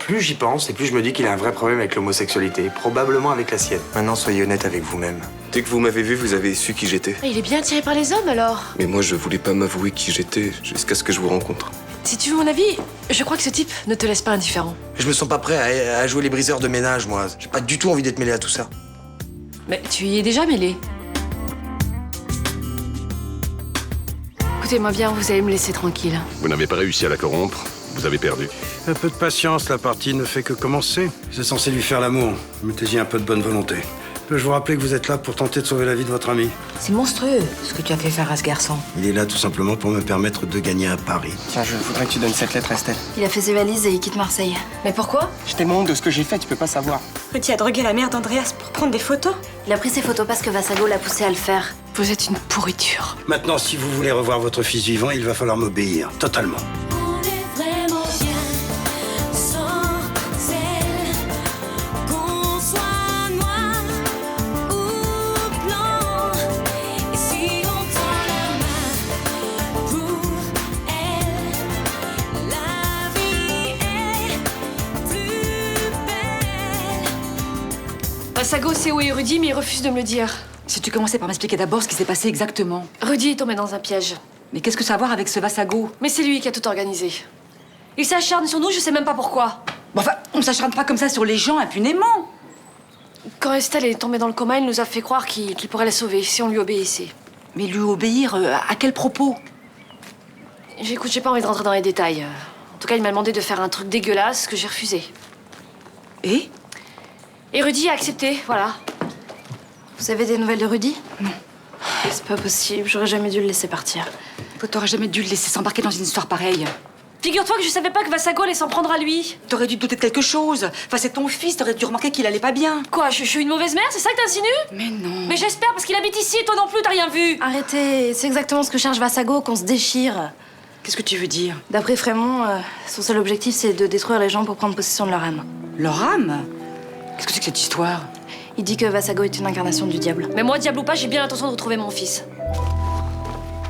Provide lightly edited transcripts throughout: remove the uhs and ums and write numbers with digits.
Plus j'y pense et plus je me dis qu'il a un vrai problème avec l'homosexualité, probablement avec la sienne. Maintenant, soyez honnête avec vous-même. Dès que vous m'avez vu, vous avez su qui j'étais. Il est bien attiré par les hommes alors. Mais moi, je voulais pas m'avouer qui j'étais jusqu'à ce que je vous rencontre. Si tu veux mon avis, je crois que ce type ne te laisse pas indifférent. Je me sens pas prêt à jouer les briseurs de ménage, moi. J'ai pas du tout envie d'être mêlé à tout ça. Mais tu y es déjà mêlé. Écoutez-moi bien, vous allez me laisser tranquille. Vous n'avez pas réussi à la corrompre, vous avez perdu. Un peu de patience, la partie ne fait que commencer. C'est censé lui faire l'amour. Mettez-y un peu de bonne volonté. Peux-je vous rappeler que vous êtes là pour tenter de sauver la vie de votre ami? C'est monstrueux, ce que tu as fait faire à ce garçon. Il est là tout simplement pour me permettre de gagner un pari. Tiens, je voudrais que tu donnes cette lettre à Estelle. Il a fait ses valises et il quitte Marseille. Mais pourquoi? J'ai tellement honte de ce que j'ai fait, tu peux pas savoir. Rudy a drogué la mère d'Andreas pour prendre des photos. Il a pris ses photos parce que Vassago l'a poussé à le faire. Vous êtes une pourriture. Maintenant, si vous voulez revoir votre fils vivant, il va falloir m'obéir, totalement. Vassago sait où est Rudy, mais il refuse de me le dire. Si tu commençais par m'expliquer d'abord ce qui s'est passé exactement. Rudy est tombé dans un piège. Mais qu'est-ce que ça a à voir avec ce Vassago? Mais c'est lui qui a tout organisé. Il s'acharne sur nous, je sais même pas pourquoi. Bon, enfin, on s'acharne pas comme ça sur les gens impunément. Quand Estelle est tombée dans le coma, il nous a fait croire qu'il pourrait la sauver si on lui obéissait. Mais lui obéir, à quel propos? J'écoute, j'ai pas envie de rentrer dans les détails. En tout cas, il m'a demandé de faire un truc dégueulasse que j'ai refusé. Et Rudy a accepté, voilà. Vous avez des nouvelles de Rudy? Non. C'est pas possible, j'aurais jamais dû le laisser partir. T'aurais jamais dû le laisser s'embarquer dans une histoire pareille. Figure-toi que je savais pas que Vassago allait s'en prendre à lui. T'aurais dû te douter de quelque chose. Enfin, c'est ton fils, t'aurais dû remarquer qu'il allait pas bien. Quoi, je suis une mauvaise mère, c'est ça que t'insinues? Mais non. Mais j'espère, parce qu'il habite ici et toi non plus, t'as rien vu. Arrêtez, c'est exactement ce que cherche Vassago, qu'on se déchire. Qu'est-ce que tu veux dire? D'après Frémont, son seul objectif, c'est de détruire les gens pour prendre possession de leur âme. Leur âme? Qu'est-ce que c'est que cette histoire? Il dit que Vassago est une incarnation du diable. Mais moi, diable ou pas, j'ai bien l'intention de retrouver mon fils.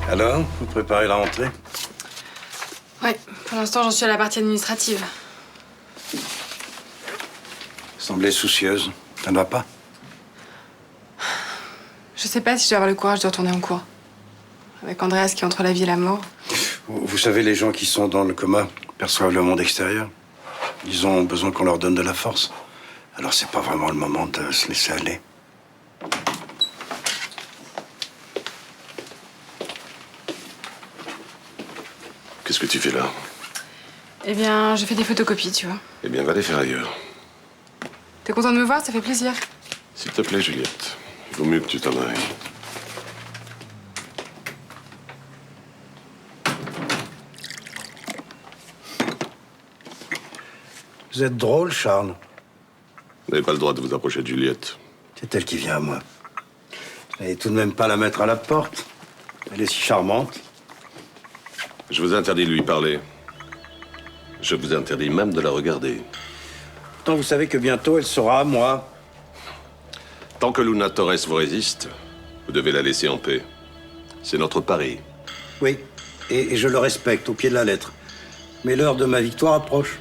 Alors, vous préparez la rentrée? Ouais, pour l'instant, j'en suis à la partie administrative. Vous semblez soucieuse. Ça ne va pas? Je sais pas si je vais avoir le courage de retourner en cours. Avec Andreas qui est entre la vie et la mort. Vous savez, les gens qui sont dans le coma perçoivent le monde extérieur. Ils ont besoin qu'on leur donne de la force. Alors c'est pas vraiment le moment de se laisser aller. Qu'est-ce que tu fais là? Eh bien, je fais des photocopies, tu vois. Eh bien, va les faire ailleurs. T'es content de me voir? Ça fait plaisir. S'il te plaît, Juliette, il vaut mieux que tu t'en ailles. Vous êtes drôle, Charles. Vous n'avez pas le droit de vous approcher de Juliette. C'est elle qui vient à moi. Vous n'allez tout de même pas la mettre à la porte. Elle est si charmante. Je vous interdis de lui parler. Je vous interdis même de la regarder. Pourtant, vous savez que bientôt, elle sera à moi. Tant que Luna Torres vous résiste, vous devez la laisser en paix. C'est notre pari. Oui, et je le respecte au pied de la lettre. Mais l'heure de ma victoire approche.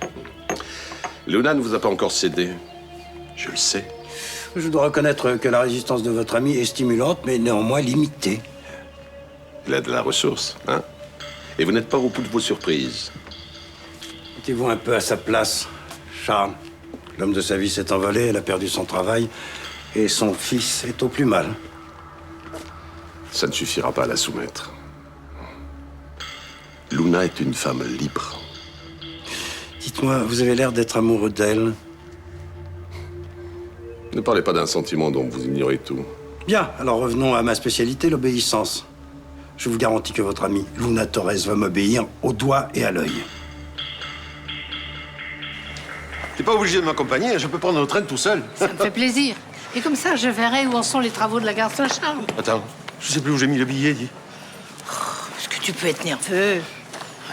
Luna ne vous a pas encore cédé. Je le sais. Je dois reconnaître que la résistance de votre ami est stimulante, mais néanmoins limitée. Il a de la ressource, hein? Et vous n'êtes pas au bout de vos surprises. Mettez-vous un peu à sa place, Charles. L'homme de sa vie s'est envolé, elle a perdu son travail, et son fils est au plus mal. Ça ne suffira pas à la soumettre. Luna est une femme libre. Dites-moi, vous avez l'air d'être amoureux d'elle. Ne parlez pas d'un sentiment dont vous ignorez tout. Bien, alors revenons à ma spécialité, l'obéissance. Je vous garantis que votre amie Luna Torres va m'obéir au doigt et à l'œil. T'es pas obligé de m'accompagner, je peux prendre le train tout seul. Ça me fait plaisir. Et comme ça, je verrai où en sont les travaux de la gare Saint-Charles. Attends, je sais plus où j'ai mis le billet, dis. Est-ce que tu peux être nerveux?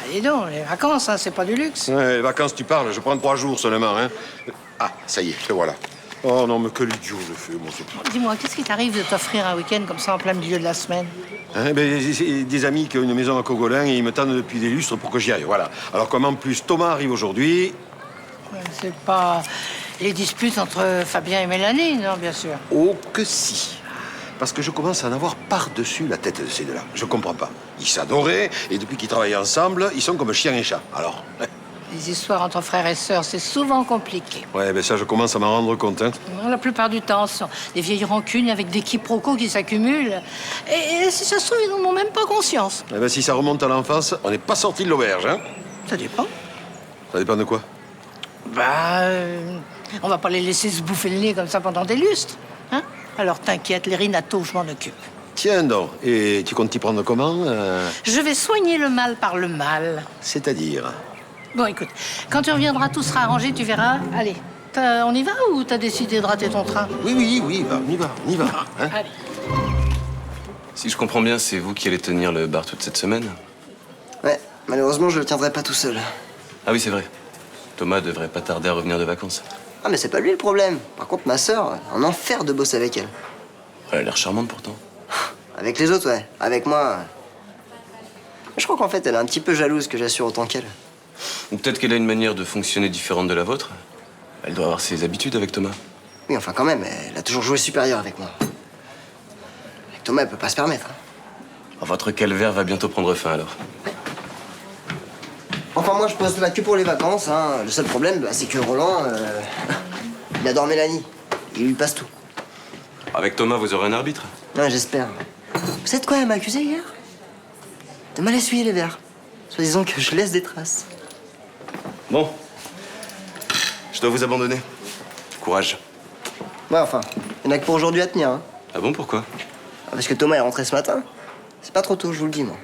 Allez donc, les vacances, hein, c'est pas du luxe. Ouais, les vacances, tu parles, je prends 3 jours seulement, hein. Ah, ça y est, te voilà. Oh non, mais quel idiot je fais, moi, c'est pas... Dis-moi, qu'est-ce qui t'arrive de t'offrir un week-end comme ça en plein milieu de la semaine? Hein, ben, c'est des amis qui ont une maison à Cogolin et ils me tendent depuis des lustres pour que j'y aille, voilà. Alors comme en plus Thomas arrive aujourd'hui, C'est pas les disputes entre Fabien et Mélanie, non, bien sûr. Oh que si. Parce que je commence à en avoir par-dessus la tête de ces deux-là. Je comprends pas. Ils s'adoraient, et depuis qu'ils travaillent ensemble, ils sont comme chien et chat. Alors, Les histoires entre frères et sœurs, c'est souvent compliqué. ouais, ben ça, je commence à m'en rendre compte, hein. La plupart du temps, ce sont des vieilles rancunes avec des quiproquos qui s'accumulent. Et si ça se trouve, ils n'en ont même pas conscience. Eh ben, si ça remonte à l'enfance, on n'est pas sorti de l'auberge, hein. Ça dépend. Ça dépend de quoi? On va pas les laisser se bouffer le nez comme ça pendant des lustres, hein. Alors t'inquiète, les rinatos, je m'en occupe. Tiens donc, et tu comptes t'y prendre comment Je vais soigner le mal par le mal. C'est-à-dire? Bon, écoute, quand tu reviendras, tout sera arrangé, tu verras. Allez, on y va ou t'as décidé de rater ton train? Oui, on y va. Hein. Allez. Si je comprends bien, c'est vous qui allez tenir le bar toute cette semaine? Ouais, malheureusement, je le tiendrai pas tout seul. Ah oui, c'est vrai. Thomas devrait pas tarder à revenir de vacances. Ah, mais c'est pas lui le problème. Par contre, ma sœur, un enfer de bosser avec elle. Elle a l'air charmante pourtant. Avec les autres, ouais. Avec moi... Je crois qu'en fait, elle est un petit peu jalouse que j'assure autant qu'elle. Ou peut-être qu'elle a une manière de fonctionner différente de la vôtre. Elle doit avoir ses habitudes avec Thomas. Oui, enfin quand même, elle a toujours joué supérieur avec moi. Avec Thomas, elle peut pas se permettre. Hein. Votre calvaire va bientôt prendre fin alors. Enfin, moi, je pose là que pour les vacances. Hein. Le seul problème, c'est que Roland, il adore Mélanie. Il lui passe tout. Avec Thomas, vous aurez un arbitre? Ouais, j'espère. Vous savez de quoi elle m'a accusé hier? De mal essuyer les verres. Soi-disant que je laisse des traces. Bon. Je dois vous abandonner. Courage. Ouais, enfin, il n'y en a que pour aujourd'hui à tenir. Hein. Ah bon, pourquoi? Parce que Thomas est rentré ce matin. C'est pas trop tôt, je vous le dis, moi.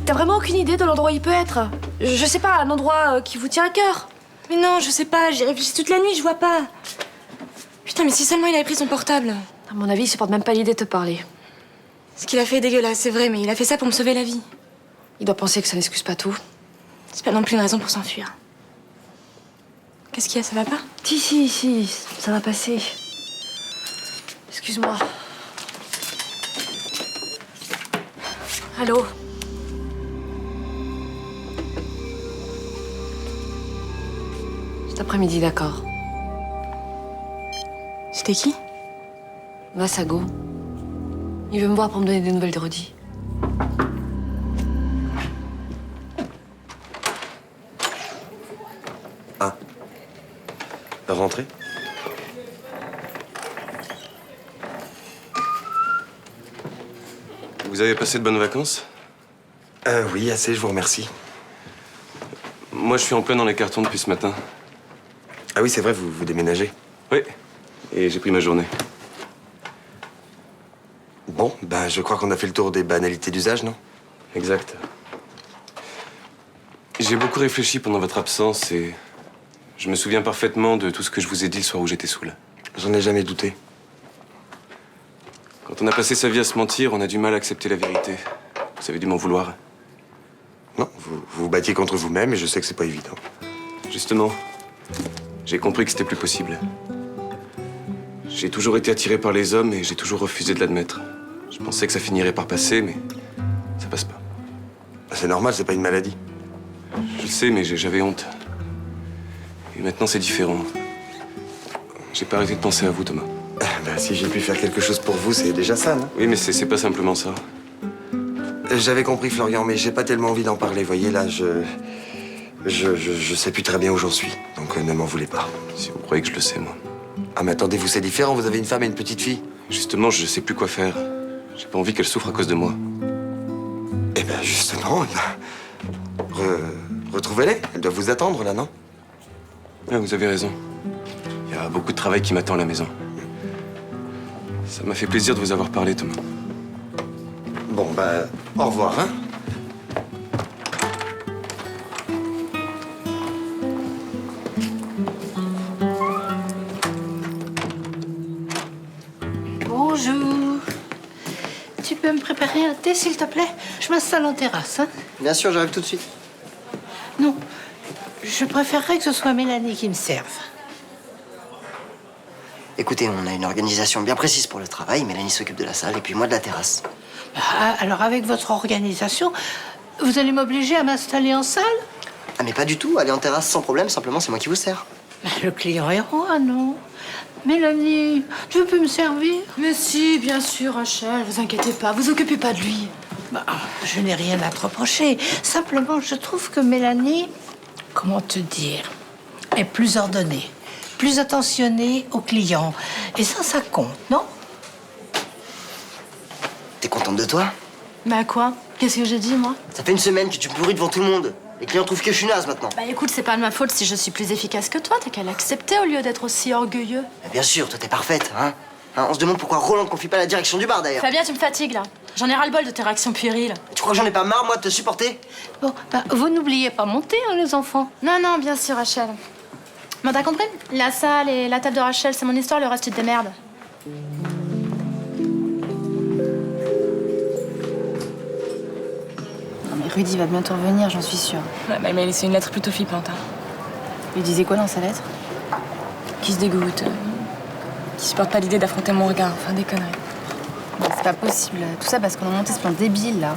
T'as vraiment aucune idée de l'endroit où il peut être? Je sais pas, un endroit qui vous tient à cœur. Mais non, je sais pas, j'y réfléchis toute la nuit, je vois pas. Putain, mais si seulement il avait pris son portable. À mon avis, il supporte même pas l'idée de te parler. Ce qu'il a fait est dégueulasse, c'est vrai, mais il a fait ça pour me sauver la vie. Il doit penser que ça n'excuse pas tout. C'est pas non plus une raison pour s'enfuir. Qu'est-ce qu'il y a, ça va pas? Si, ça va passer. Excuse-moi. Allô? Cet après-midi, d'accord. C'était qui? Massago. Il veut me voir pour me donner des nouvelles de Rudy. Ah. Rentrez. Vous avez passé de bonnes vacances? Oui, assez, je vous remercie. Moi, je suis en plein dans les cartons depuis ce matin. Ah oui, c'est vrai, vous déménagez. Oui. Et j'ai pris ma journée. Bon, ben, je crois qu'on a fait le tour des banalités d'usage, non? Exact. J'ai beaucoup réfléchi pendant votre absence et je me souviens parfaitement de tout ce que je vous ai dit le soir où j'étais saoul. J'en ai jamais douté. Quand on a passé sa vie à se mentir, on a du mal à accepter la vérité. Vous avez dû m'en vouloir. Non, vous vous battiez contre vous-même et je sais que c'est pas évident. Justement, j'ai compris que c'était plus possible. J'ai toujours été attiré par les hommes et j'ai toujours refusé de l'admettre. Je pensais que ça finirait par passer, mais ça passe pas. C'est normal, c'est pas une maladie. Je le sais, mais j'avais honte. Et maintenant, c'est différent. J'ai pas arrêté de penser à vous, Thomas. Ben, si j'ai pu faire quelque chose pour vous, c'est déjà ça, non? Oui, mais c'est pas simplement ça. J'avais compris, Florian, mais j'ai pas tellement envie d'en parler. Voyez, là, je sais plus très bien où j'en suis. Donc ne m'en voulez pas. Si vous croyez que je le sais, moi. Ah, mais attendez, vous, c'est différent. Vous avez une femme et une petite fille. Justement, je sais plus quoi faire. J'ai pas envie qu'elle souffre à cause de moi. Eh ben, justement, retrouvez-les. Elles doivent vous attendre, là, non? Ouais, vous avez raison. Il y a beaucoup de travail qui m'attend à la maison. Ça m'a fait plaisir de vous avoir parlé, Thomas. Bon, ben, au revoir, hein? Bonjour. Tu peux me préparer un thé, s'il te plaît? Je m'installe en terrasse, hein? Bien sûr, j'arrive tout de suite. Non, je préférerais que ce soit Mélanie qui me serve. Écoutez, on a une organisation bien précise pour le travail. Mélanie s'occupe de la salle et puis moi de la terrasse. Alors, avec votre organisation, Vous allez m'obliger à m'installer en salle? Ah mais pas du tout, allez en terrasse sans problème, simplement c'est moi qui vous sers. Le client est roi, non? Mélanie, tu veux plus me servir? Mais si, bien sûr, Rachel, vous inquiétez pas, vous occupez pas de lui. Bah, je n'ai rien à te reprocher. Simplement, je trouve que Mélanie, comment te dire, est plus ordonnée, plus attentionnée aux clients. Et ça compte, non? T'es contente de toi? Bah quoi? Qu'est-ce que j'ai dit, moi? Ça fait une semaine que tu pourris devant tout le monde. Les clients trouvent que je suis naze maintenant. Bah écoute, c'est pas de ma faute si je suis plus efficace que toi, t'as qu'à l'accepter au lieu d'être aussi orgueilleux. Mais bien sûr, toi t'es parfaite, hein. On se demande pourquoi Roland ne confie pas la direction du bar d'ailleurs. Fabien, tu me fatigues là. J'en ai ras-le-bol de tes réactions puériles. Tu crois que j'en ai pas marre, moi, de te supporter? Bon, bah, vous n'oubliez pas monter, hein, les enfants. Non, non, bien sûr, Rachel. Bon, t'as compris? La salle et la table de Rachel, c'est mon histoire, le reste, tu te démerdes. Rudy va bientôt revenir, j'en suis sûre. Ouais, bah, il m'a laissé une lettre plutôt flippante. Hein. Il disait quoi dans sa lettre? Qui se dégoûte, qui supporte pas l'idée d'affronter mon regard, enfin des conneries. Bah, c'est pas possible. Tout ça parce qu'on a monté ce plan débile, là.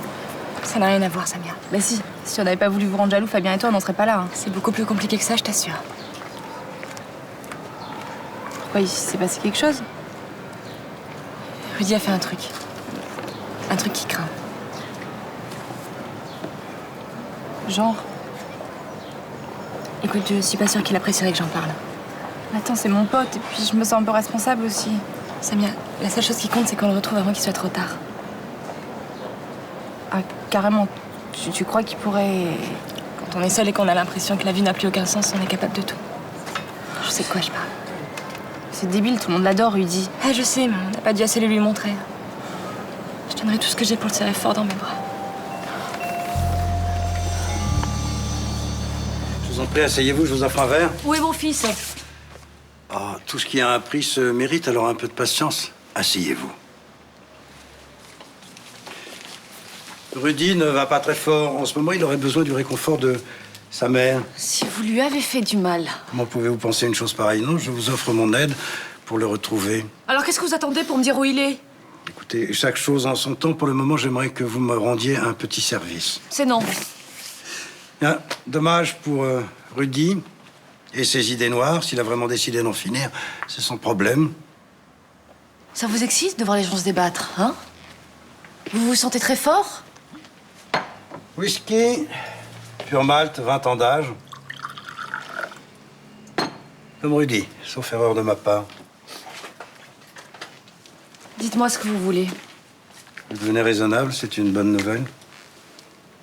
Ça n'a rien à voir, Samia. Bah si on n'avait pas voulu vous rendre jaloux, Fabien et toi, on n'en serait pas là. Hein. C'est beaucoup plus compliqué que ça, je t'assure. Pourquoi il s'est passé quelque chose? Rudy a fait un truc. Un truc qui craint. Genre? Écoute, je suis pas sûre qu'il apprécierait que j'en parle. Attends, c'est mon pote, et puis je me sens un peu responsable aussi. Samia, la seule chose qui compte, c'est qu'on le retrouve avant qu'il soit trop tard. Ah, carrément. Tu crois qu'il pourrait... Quand on est seul et qu'on a l'impression que la vie n'a plus aucun sens, on est capable de tout. Je sais de quoi je parle. C'est débile, tout le monde l'adore, Rudy. Ah, je sais, mais on n'a pas dû assez le lui montrer. Je donnerai tout ce que j'ai pour le serrer fort dans mes bras. Je vous en prie, asseyez-vous, je vous offre un verre. Où est mon fils? Ah, tout ce qui a un prix se mérite, alors un peu de patience. Asseyez-vous. Rudy ne va pas très fort. En ce moment, il aurait besoin du réconfort de sa mère. Si vous lui avez fait du mal. Comment pouvez-vous penser une chose pareille? Non, je vous offre mon aide pour le retrouver. Alors qu'est-ce que vous attendez pour me dire où il est? Écoutez, chaque chose en son temps. Pour le moment, j'aimerais que vous me rendiez un petit service. C'est non. Bien, dommage pour Rudy et ses idées noires. S'il a vraiment décidé d'en finir, c'est son problème. Ça vous excite de voir les gens se débattre, hein? Vous vous sentez très fort? Whisky, pur malt, 20 ans d'âge. Comme Rudy, sauf erreur de ma part. Dites-moi ce que vous voulez. Vous devenez raisonnable, c'est une bonne nouvelle.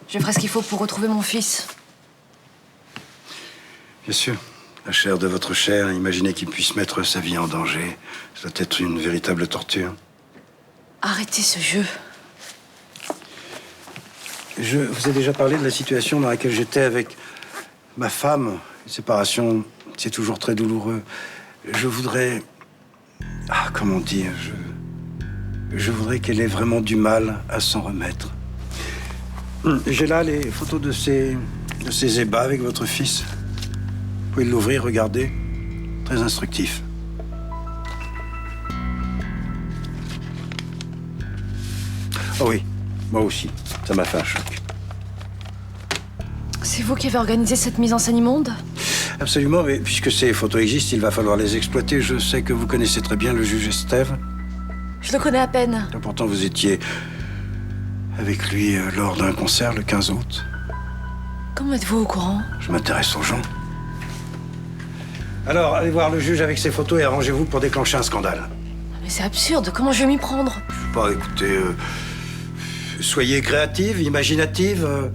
Je ferai ce qu'il faut pour retrouver mon fils. Bien sûr, la chair de votre chair, imaginez qu'il puisse mettre sa vie en danger. Ça doit être une véritable torture. Arrêtez ce jeu. Je vous ai déjà parlé de la situation dans laquelle j'étais avec ma femme. Une séparation, c'est toujours très douloureux. Je voudrais... Ah, comment dire je voudrais qu'elle ait vraiment du mal à s'en remettre. J'ai là les photos de ces ébats avec votre fils. Vous pouvez l'ouvrir, regarder. Très instructif. Oh oui, moi aussi. Ça m'a fait un choc. C'est vous qui avez organisé cette mise en scène immonde? Absolument, mais puisque ces photos existent, il va falloir les exploiter. Je sais que vous connaissez très bien le juge Estève. Je le connais à peine. Et pourtant, vous étiez avec lui lors d'un concert le 15 août. Comment êtes-vous au courant? Je m'intéresse aux gens. Alors, allez voir le juge avec ses photos et arrangez-vous pour déclencher un scandale. Mais c'est absurde, comment je vais m'y prendre? Je sais pas, écoutez, soyez créative, imaginative.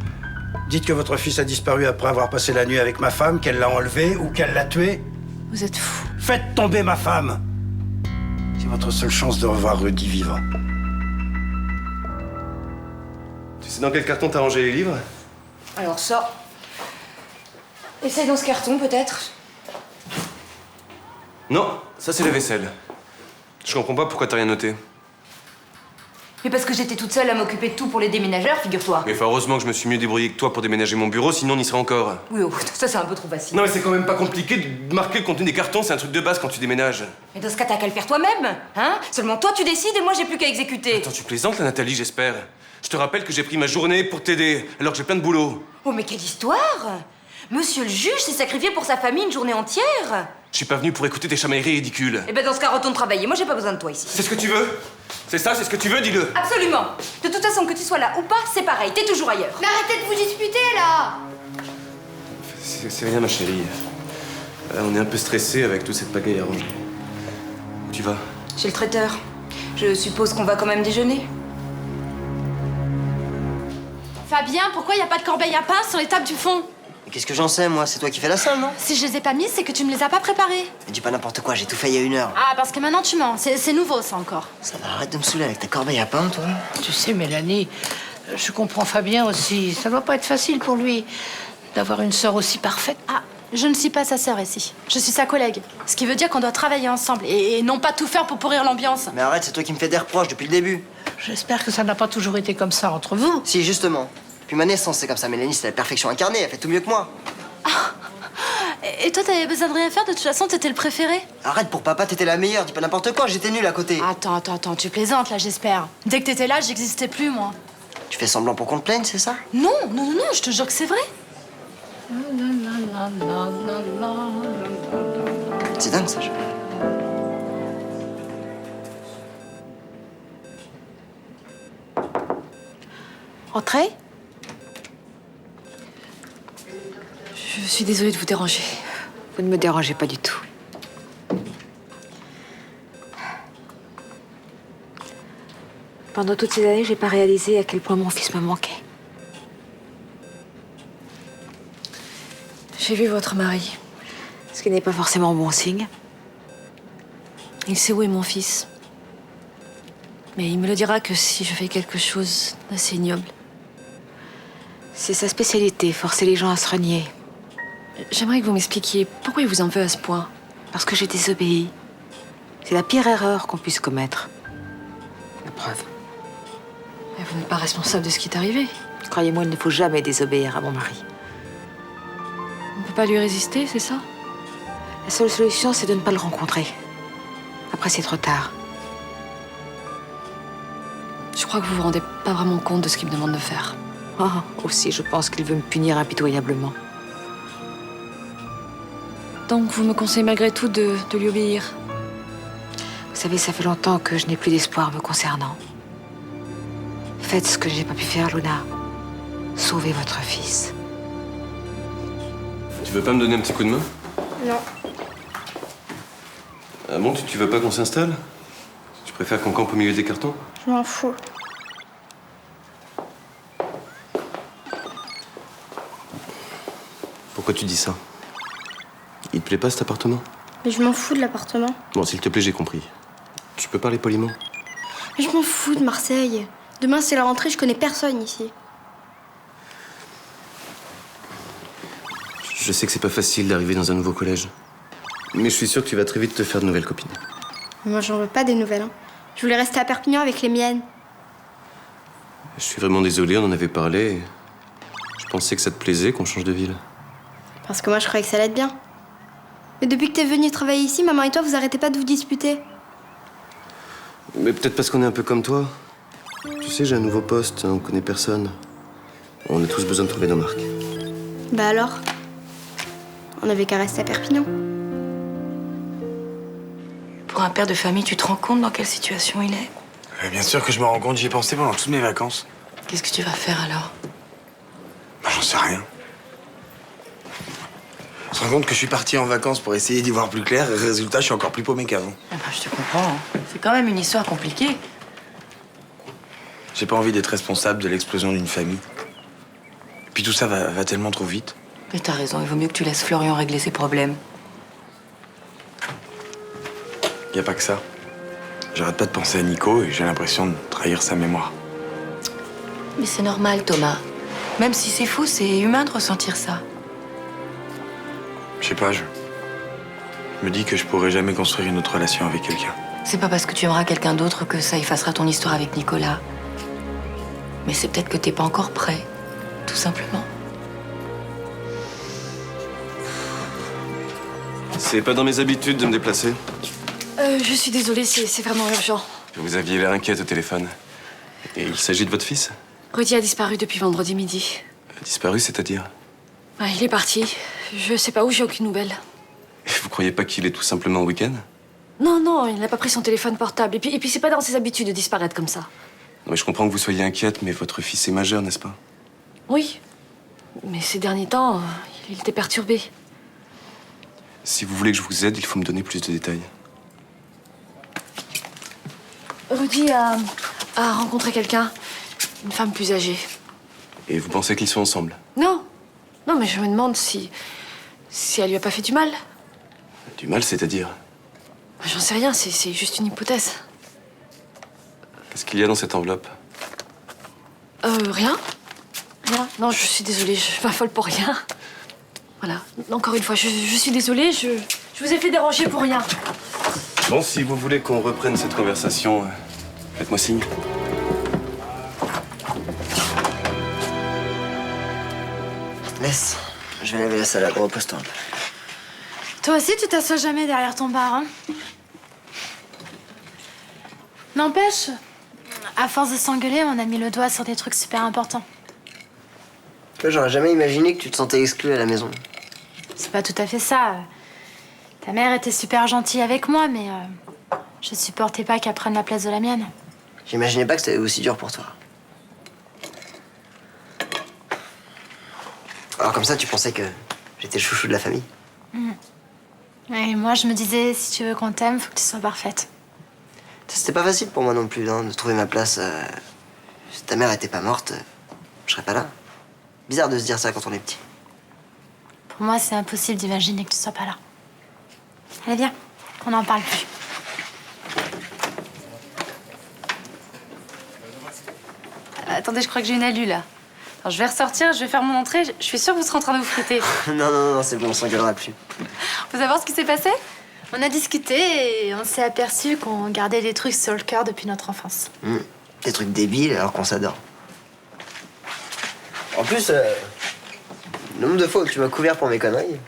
Dites que votre fils a disparu après avoir passé la nuit avec ma femme, qu'elle l'a enlevé ou qu'elle l'a tué. Vous êtes fou. Faites tomber ma femme. C'est votre seule chance de revoir Rudy vivant. Tu sais dans quel carton t'as rangé les livres? Alors ça... Essaye dans ce carton, peut-être. Non, ça c'est la vaisselle. Je comprends pas pourquoi t'as rien noté. Mais parce que j'étais toute seule à m'occuper de tout pour les déménageurs, figure-toi. Mais heureusement que je me suis mieux débrouillé que toi pour déménager mon bureau, sinon on y serait encore. Oui, oh, ça c'est un peu trop facile. Non mais c'est quand même pas compliqué de marquer le contenu des cartons, c'est un truc de base quand tu déménages. Mais dans ce cas, t'as qu'à le faire toi-même, hein? Seulement toi tu décides et moi j'ai plus qu'à exécuter. Attends, tu plaisantes là, Nathalie, j'espère. Je te rappelle que j'ai pris ma journée pour t'aider, alors que j'ai plein de boulot. Oh, mais quelle histoire! Monsieur le juge s'est sacrifié pour sa famille une journée entière! Je suis pas venu pour écouter tes chamailleries ridicules. Eh ben, dans ce cas, retourne travailler. Moi, j'ai pas besoin de toi ici. C'est ce que tu veux? C'est ça, c'est ce que tu veux, dis-le. Absolument! De toute façon, que tu sois là ou pas, c'est pareil. T'es toujours ailleurs. Mais arrêtez de vous disputer, là! C'est rien, ma chérie. On est un peu stressé avec toute cette pagaille à ranger. Où tu vas? Chez le traiteur. Je suppose qu'on va quand même déjeuner. Fabien, pourquoi il n'y a pas de corbeille à pain sur les tables du fond? Mais qu'est-ce que j'en sais, moi? C'est toi qui fais la salle, non? Si je les ai pas mises, c'est que tu me les as pas préparées. Mais dis pas n'importe quoi, j'ai tout fait il y a 1 heure. Ah, parce que maintenant tu mens. C'est nouveau, ça encore. Ça va, arrête de me saouler avec ta corbeille à pain, toi. Tu sais, Mélanie, je comprends Fabien aussi. Ça doit pas être facile pour lui d'avoir une sœur aussi parfaite. Ah, je ne suis pas sa sœur ici. Je suis sa collègue. Ce qui veut dire qu'on doit travailler ensemble et non pas tout faire pour pourrir l'ambiance. Mais arrête, c'est toi qui me fais des reproches depuis le début. J'espère que ça n'a pas toujours été comme ça entre vous. Si, justement. Depuis ma naissance, c'est comme ça. Mélanie, c'est la perfection incarnée. Elle fait tout mieux que moi. Et toi, t'avais besoin de rien faire, de toute façon, t'étais le préféré. Arrête, pour papa, t'étais la meilleure. Dis pas n'importe quoi, j'étais nulle à côté. Attends, tu plaisantes là, j'espère. Dès que t'étais là, j'existais plus, moi. Tu fais semblant pour qu'on te plaigne, c'est ça? Non, je te jure que c'est vrai. C'est dingue, ça. Entrez. Je suis désolée de vous déranger. Vous ne me dérangez pas du tout. Pendant toutes ces années, j'ai pas réalisé à quel point mon fils me manquait. J'ai vu votre mari, ce qui n'est pas forcément bon signe. Il sait où est mon fils. Mais il me le dira que si je fais quelque chose d'assez ignoble. C'est sa spécialité, forcer les gens à se renier. J'aimerais que vous m'expliquiez pourquoi il vous en veut à ce point. Parce que j'ai désobéi. C'est la pire erreur qu'on puisse commettre. La preuve. Mais vous n'êtes pas responsable de ce qui est arrivé. Croyez-moi, il ne faut jamais désobéir à mon mari. On ne peut pas lui résister, c'est ça? La seule solution, c'est de ne pas le rencontrer. Après, c'est trop tard. Je crois que vous vous rendez pas vraiment compte de ce qu'il me demande de faire. Oh, aussi, je pense qu'il veut me punir impitoyablement. Donc, vous me conseillez malgré tout de lui obéir? Vous savez, ça fait longtemps que je n'ai plus d'espoir me concernant. Faites ce que je n'ai pas pu faire, Luna. Sauvez votre fils. Tu veux pas me donner un petit coup de main? Non. Ah bon, tu veux pas qu'on s'installe? Tu préfères qu'on campe au milieu des cartons? Je m'en fous. Pourquoi tu dis ça? Il te plaît pas cet appartement? Mais je m'en fous de l'appartement. Bon, s'il te plaît, j'ai compris. Tu peux parler poliment? Mais je m'en fous de Marseille. Demain, c'est la rentrée, je connais personne ici. Je sais que c'est pas facile d'arriver dans un nouveau collège. Mais je suis sûr que tu vas très vite te faire de nouvelles copines. Moi, j'en veux pas des nouvelles. Hein. Je voulais rester à Perpignan avec les miennes. Je suis vraiment désolé, on en avait parlé. Je pensais que ça te plaisait qu'on change de ville. Parce que moi, je croyais que ça allait être bien. Mais depuis que t'es venu travailler ici, maman et toi, vous arrêtez pas de vous disputer. Mais peut-être parce qu'on est un peu comme toi. Tu sais, j'ai un nouveau poste, on connaît personne. On a tous besoin de trouver nos marques. Bah alors? On avait qu'à rester à Perpignan. Pour un père de famille, tu te rends compte dans quelle situation il est? Bien sûr que je me rends compte, j'y ai pensé pendant toutes mes vacances. Qu'est-ce que tu vas faire alors? Bah, j'en sais rien. Je me rends compte que je suis parti en vacances pour essayer d'y voir plus clair, et résultat, je suis encore plus paumé qu'avant. Ah bah, je te comprends. Hein. C'est quand même une histoire compliquée. J'ai pas envie d'être responsable de l'explosion d'une famille. Et puis tout ça va tellement trop vite. Mais t'as raison, il vaut mieux que tu laisses Florian régler ses problèmes. Y a pas que ça. J'arrête pas de penser à Nico et j'ai l'impression de trahir sa mémoire. Mais c'est normal, Thomas. Même si c'est fou, c'est humain de ressentir ça. Je sais pas, je me dis que je pourrais jamais construire une autre relation avec quelqu'un. C'est pas parce que tu aimeras quelqu'un d'autre que ça effacera ton histoire avec Nicolas. Mais c'est peut-être que t'es pas encore prêt, tout simplement. C'est pas dans mes habitudes de me déplacer. Je suis désolée, c'est vraiment urgent. Vous aviez l'air inquiète au téléphone. Et il s'agit de votre fils? Rudy a disparu depuis vendredi midi. Disparu, c'est-à-dire? Il est parti. Je sais pas où, j'ai aucune nouvelle. Et vous croyez pas qu'il est tout simplement au week-end? Non, non, il n'a pas pris son téléphone portable. Et puis c'est pas dans ses habitudes de disparaître comme ça. Non, mais je comprends que vous soyez inquiète, mais votre fils est majeur, n'est-ce pas? Oui. Mais ces derniers temps, il était perturbé. Si vous voulez que je vous aide, il faut me donner plus de détails. Rudy a rencontré quelqu'un. Une femme plus âgée. Et vous pensez qu'ils sont ensemble? Non. Non, mais je me demande si elle lui a pas fait du mal. Du mal, c'est-à-dire? J'en sais rien, c'est juste une hypothèse. Qu'est-ce qu'il y a dans cette enveloppe? Rien. Rien. Non, je suis désolée, je m'affole pour rien. Voilà. Encore une fois, je suis désolée, je vous ai fait déranger pour rien. Bon, si vous voulez qu'on reprenne cette conversation, faites-moi signe. Laisse. Je vais laver la salle, repose-toi. Toi aussi, tu t'assois jamais derrière ton bar, hein? N'empêche, à force de s'engueuler, on a mis le doigt sur des trucs super importants. Toi, j'aurais jamais imaginé que tu te sentais exclue à la maison. C'est pas tout à fait ça. Ta mère était super gentille avec moi, mais je supportais pas qu'elle prenne la place de la mienne. J'imaginais pas que c'était aussi dur pour toi. Alors comme ça, tu pensais que j'étais le chouchou de la famille? Et moi, je me disais, si tu veux qu'on t'aime, faut que tu sois parfaite. C'était pas facile pour moi non plus, hein, de trouver ma place. Si ta mère était pas morte, je serais pas là. Bizarre de se dire ça quand on est petit. Pour moi, c'est impossible d'imaginer que tu sois pas là. Allez, viens, on n'en parle plus. Attendez, je crois que j'ai une alu, là. Alors, je vais ressortir, je vais faire mon entrée. Je suis sûre que vous serez en train de vous friter. Non, c'est bon, on s'engueulera plus. Faut savoir ce qui s'est passé? On a discuté et on s'est aperçu qu'on gardait des trucs sur le cœur depuis notre enfance. Des trucs débiles alors qu'on s'adore. En plus, le nombre de fois où tu m'as couvert pour mes conneries.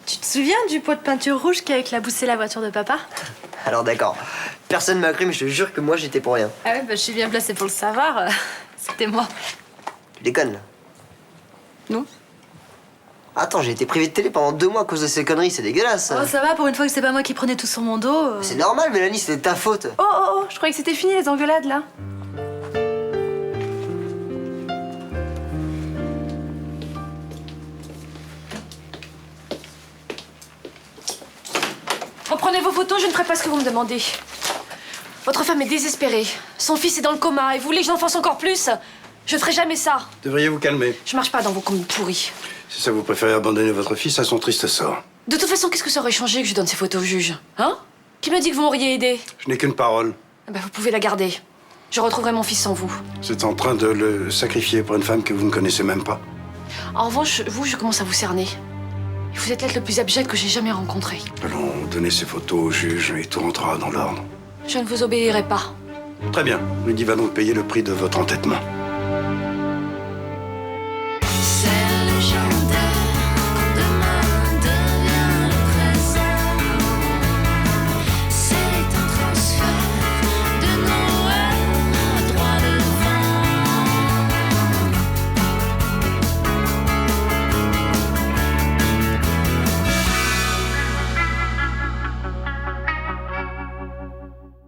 Tu te souviens du pot de peinture rouge qui a éclaboussé la voiture de papa? Alors d'accord, personne m'a cru, mais je te jure que moi j'étais pour rien. Ah ouais, bah, je suis bien placée pour le savoir. C'était moi. Tu déconnes là? Non. Attends, j'ai été privé de télé pendant 2 mois à cause de ces conneries, c'est dégueulasse. Oh, ça va, pour une fois que c'est pas moi qui prenais tout sur mon dos. C'est normal, Mélanie, c'était ta faute. Oh, je croyais que c'était fini les engueulades là. Reprenez vos photos, je ne ferai pas ce que vous me demandez. Votre femme est désespérée. Son fils est dans le coma et vous voulez que je l'enfonce encore plus? Je ferai jamais ça. Devriez vous calmer. Je marche pas dans vos combines pourris. Si ça vous préférez abandonner votre fils à son triste sort. De toute façon, qu'est-ce que ça aurait changé que je donne ces photos au juge? Hein? Qui me dit que vous m'auriez aidé? Je n'ai qu'une parole. Vous pouvez la garder. Je retrouverai mon fils sans vous. Vous êtes en train de le sacrifier pour une femme que vous ne connaissez même pas. En revanche, vous, je commence à vous cerner. Vous êtes l'être le plus abject que j'ai jamais rencontré. Allons donner ces photos au juge et tout rentrera dans l'ordre. Je ne vous obéirai pas. Très bien. Rudy va donc payer le prix de votre entêtement.